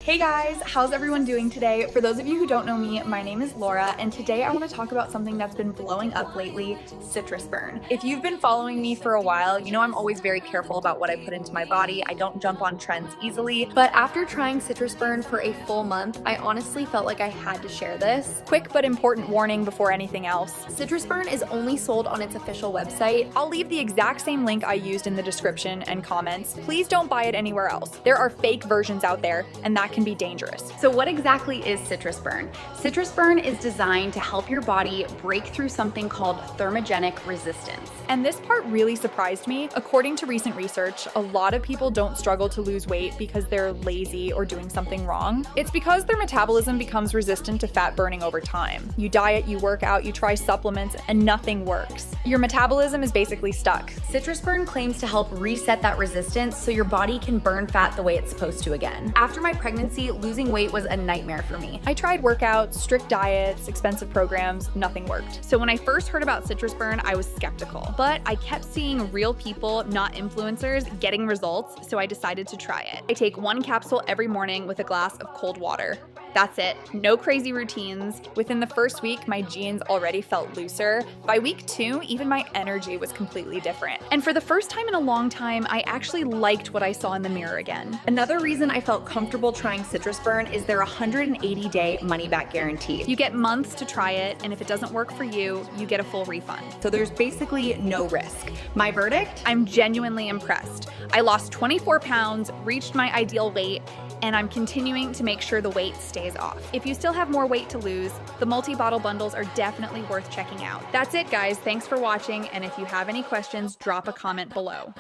Hey guys, how's everyone doing today? For those of you who don't know me, my name is Laura, and today I want to talk about something that's been blowing up lately, citrus burn. If you've been following me for a while, you know I'm always very careful about what I put into my body. I don't jump on trends easily, but after trying citrus burn for a full month, I honestly felt like I had to share this. Quick but important warning before anything else. Citrus burn is only sold on its official website. I'll leave the exact same link I used in the description and comments. Please don't buy it anywhere else. There are fake versions out there, and that can be dangerous. So what exactly is citrus burn? Citrus burn is designed to help your body break through something called thermogenic resistance. And this part really surprised me. According to recent research, a lot of people don't struggle to lose weight because they're lazy or doing something wrong. It's because their metabolism becomes resistant to fat burning over time. You diet, you work out, you try supplements, and nothing works. Your metabolism is basically stuck. Citrus burn claims to help reset that resistance so your body can burn fat the way it's supposed to again. After my pregnancy, losing weight was a nightmare for me. I tried workouts, strict diets, expensive programs, nothing worked. So when I first heard about citrus burn, I was skeptical. But I kept seeing real people, not influencers, getting results, so I decided to try it. I take 1 capsule every morning with a glass of cold water. That's it. No crazy routines. Within the first week, my jeans already felt looser. By week 2, even my energy was completely different. And for the first time in a long time, I actually liked what I saw in the mirror again. Another reason I felt comfortable trying citrus burn is their 180-day money-back guarantee. You get months to try it, and if it doesn't work for you, you get a full refund. So there's basically no risk. My verdict? I'm genuinely impressed. I lost 24 pounds, reached my ideal weight, and I'm continuing to make sure the weight stays off. If you still have more weight to lose, the multi-bottle bundles are definitely worth checking out. That's it, guys. Thanks for watching, and if you have any questions, drop a comment below.